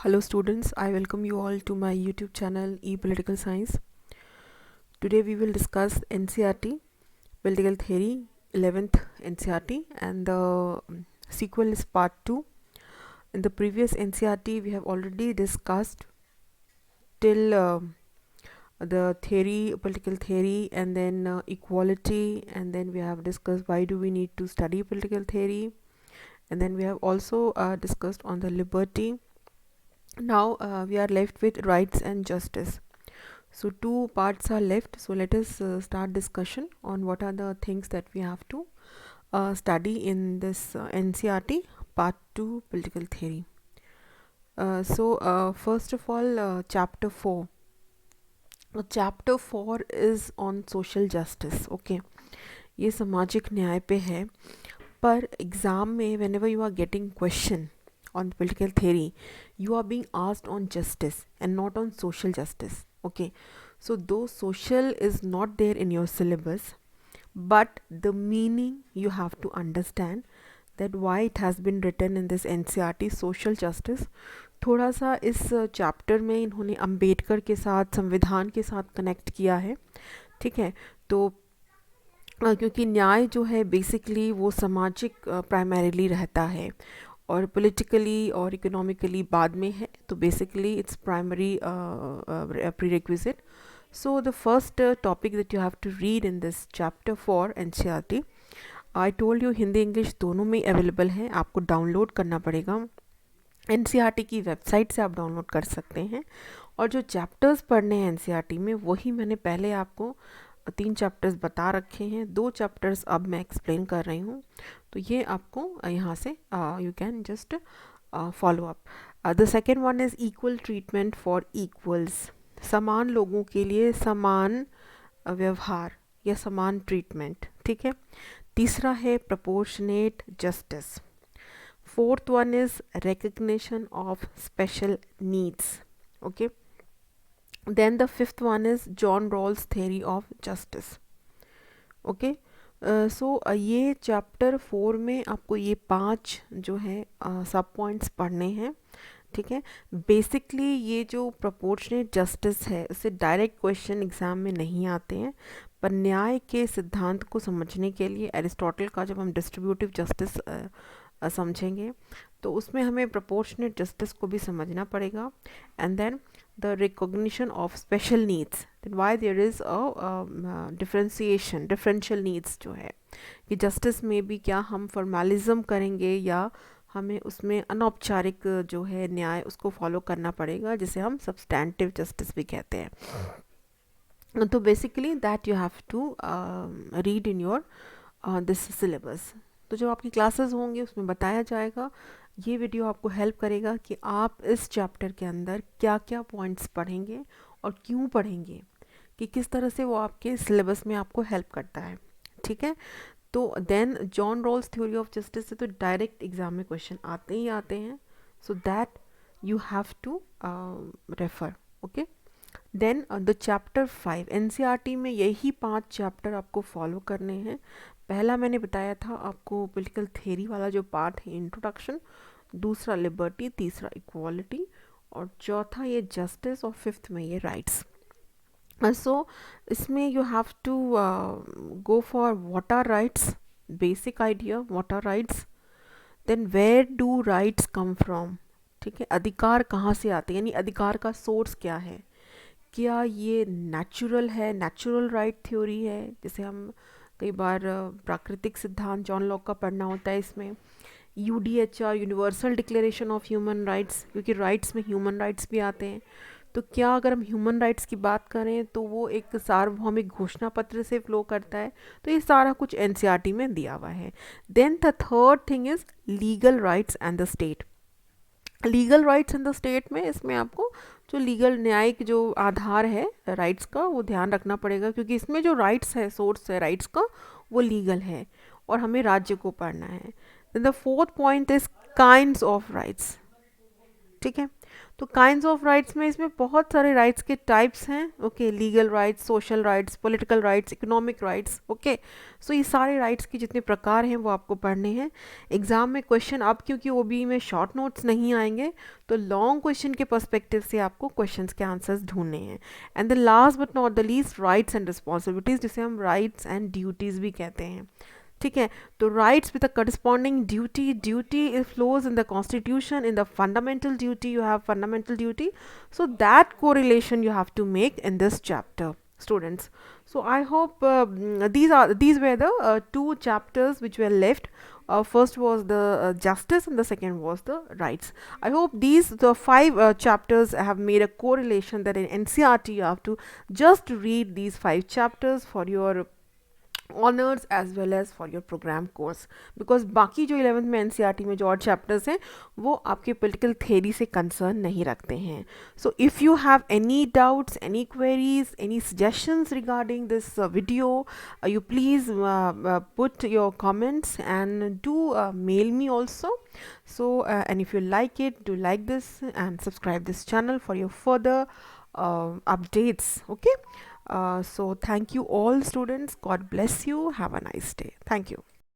Hello students, I welcome you all to my YouTube channel E-Political Science. Today we will discuss NCERT, Political Theory, 11th NCERT, and the sequel is part 2. In the previous NCERT we have already discussed till the theory, political theory, and then equality, and then we have discussed why do we need to study political theory, and then we have also discussed on the liberty. Now we are left with rights and justice. So two parts are left. So let us start discussion on what are the things that we have to study in this NCERT part 2 political theory. First of all, chapter 4. Chapter 4 is on social justice. Okay, ये सामाजिक न्याय पे है. पर exam में whenever you are getting question on political theory, you are being asked on justice and not on social justice. Okay, so though social is not there in your syllabus, but the meaning you have to understand that why it has been written in this NCERT social justice. थोड़ा सा इस chapter में इन्होंने अंबेडकर के साथ, संविधान के साथ कनेक्ट किया है. ठीक है, तो क्योंकि न्याय जो है बेसिकली वो सामाजिक प्राइमरीली रहता है और पॉलिटिकली और इकोनॉमिकली बाद में है, तो basically its primary prerequisite. So the first topic that you have to read in this chapter 4 NCERT, I told you Hindi English दोनों में अवेलेबल है. आपको डाउनलोड करना पड़ेगा. NCERT की वेबसाइट से आप डाउनलोड कर सकते हैं. और जो चैप्टर्स पढ़ने हैं NCERT में वही मैंने पहले आपको 3 चैप्टर्स बता रखे हैं. 2 चैप्टर्स अब मैं एक्सप्लेन कर रही हूँ, तो ये आपको यहाँ से you can just follow up. The second one is equal treatment for equals. समान लोगों के लिए समान व्यवहार या समान ट्रीटमेंट. ठीक है. तीसरा है proportionate justice. Fourth one is recognition of special needs. Okay. Then the fifth one is John Rawls theory of justice. Okay. ये चैप्टर 4 में आपको ये 5 जो है सब पॉइंट्स पढ़ने हैं. ठीक है. बेसिकली ये जो प्रोपोर्शनेट जस्टिस है उससे डायरेक्ट क्वेश्चन एग्ज़ाम में नहीं आते हैं, पर न्याय के सिद्धांत को समझने के लिए एरिस्टोटल का जब हम डिस्ट्रीब्यूटिव जस्टिस समझेंगे तो उसमें हमें प्रोपोर्शनेट जस्टिस को भी समझना पड़ेगा. And then the recognition of special needs, then why there is a differential needs जो है कि जस्टिस में भी क्या हम फॉर्मेलिज्म करेंगे या हमें उसमें अनौपचारिक जो है न्याय उसको फॉलो करना पड़ेगा, जिसे हम सब्सटैंटिव जस्टिस भी कहते हैं. तो basically that you have to read in your this syllabus. तो जब आपकी क्लासेस होंगी उसमें बताया जाएगा. ये वीडियो आपको हेल्प करेगा कि आप इस चैप्टर के अंदर क्या क्या पॉइंट्स पढ़ेंगे और क्यों पढ़ेंगे, कि किस तरह से वो आपके सिलेबस में आपको हेल्प करता है. ठीक है. तो then John Rawls theory of justice से तो डायरेक्ट एग्जाम में क्वेश्चन आते ही आते हैं. So that you have to refer. Okay. Then the chapter 5 NCERT में यही 5 चैप्टर आपको फॉलो करने हैं. पहला मैंने बताया था आपको पॉलिटिकल थ्योरी वाला जो पार्ट है इंट्रोडक्शन, दूसरा लिबर्टी, तीसरा इक्वालिटी और चौथा ये जस्टिस और फिफ्थ में ये राइट्स. सो इसमें you have to go for what are rights, basic idea what are rights. Then where do rights come from. ठीक है. अधिकार कहाँ से आते हैं, यानी अधिकार का सोर्स क्या है. क्या ये नेचुरल है, नेचुरल राइट थ्योरी है, जैसे हम कई बार प्राकृतिक सिद्धांत जॉन लॉक का पढ़ना होता है. इसमें UDHR universal declaration of human rights, क्योंकि राइट्स में ह्यूमन राइट्स भी आते हैं. तो क्या अगर हम ह्यूमन राइट्स की बात करें तो वो एक सार्वभौमिक घोषणा पत्र से फ्लो करता है. तो ये सारा कुछ NCERT में दिया हुआ है. Then the third thing is legal rights and the state. Legal rights in the state में इसमें आपको जो लीगल न्यायिक जो आधार है राइट्स का वो ध्यान रखना पड़ेगा, क्योंकि इसमें जो राइट्स है, सोर्स है राइट्स का, वो लीगल है और हमें राज्य को पढ़ना है. Then the fourth point is kinds of rights. ठीक है. तो काइंड्स ऑफ राइट्स में इसमें बहुत सारे राइट्स के टाइप्स हैं, okay, legal rights, social rights, political rights, economic rights, okay. So ये सारे राइट्स के जितने प्रकार हैं वो आपको पढ़ने हैं। एग्जाम में क्वेश्चन, अब क्योंकि ओबी में शॉर्ट नोट्स नहीं आएंगे तो लॉन्ग क्वेश्चन के पर्सपेक्टिव से आपको क्वेश्चंस के आंसर्स ढूंढने हैं। And the last but not the least, rights and responsibilities, जिसे हम राइट्स एंड ड्यूटीज भी कहते हैं, ठीक है। तो rights with the corresponding duty, duty it flows in the constitution, in the fundamental duty you have fundamental duty, so that correlation you have to make in this chapter, students. So I hope these were the two chapters which were left. First was the justice and the second was the rights. I hope these the five chapters have made a correlation that in NCERT you have to just read these five chapters for your honours as well as for your programme course, because बाकी जो 11th में NCERT में जो और chapters हैं वो आपके political theory से कंसर्न नहीं रखते हैं. So if you have any doubts, any queries, any suggestions regarding this video, you please put your comments and do mail me also. So and if you like it, do like this and subscribe this channel for your further updates. Okay. So thank you all students. God bless you. Have a nice day. Thank you.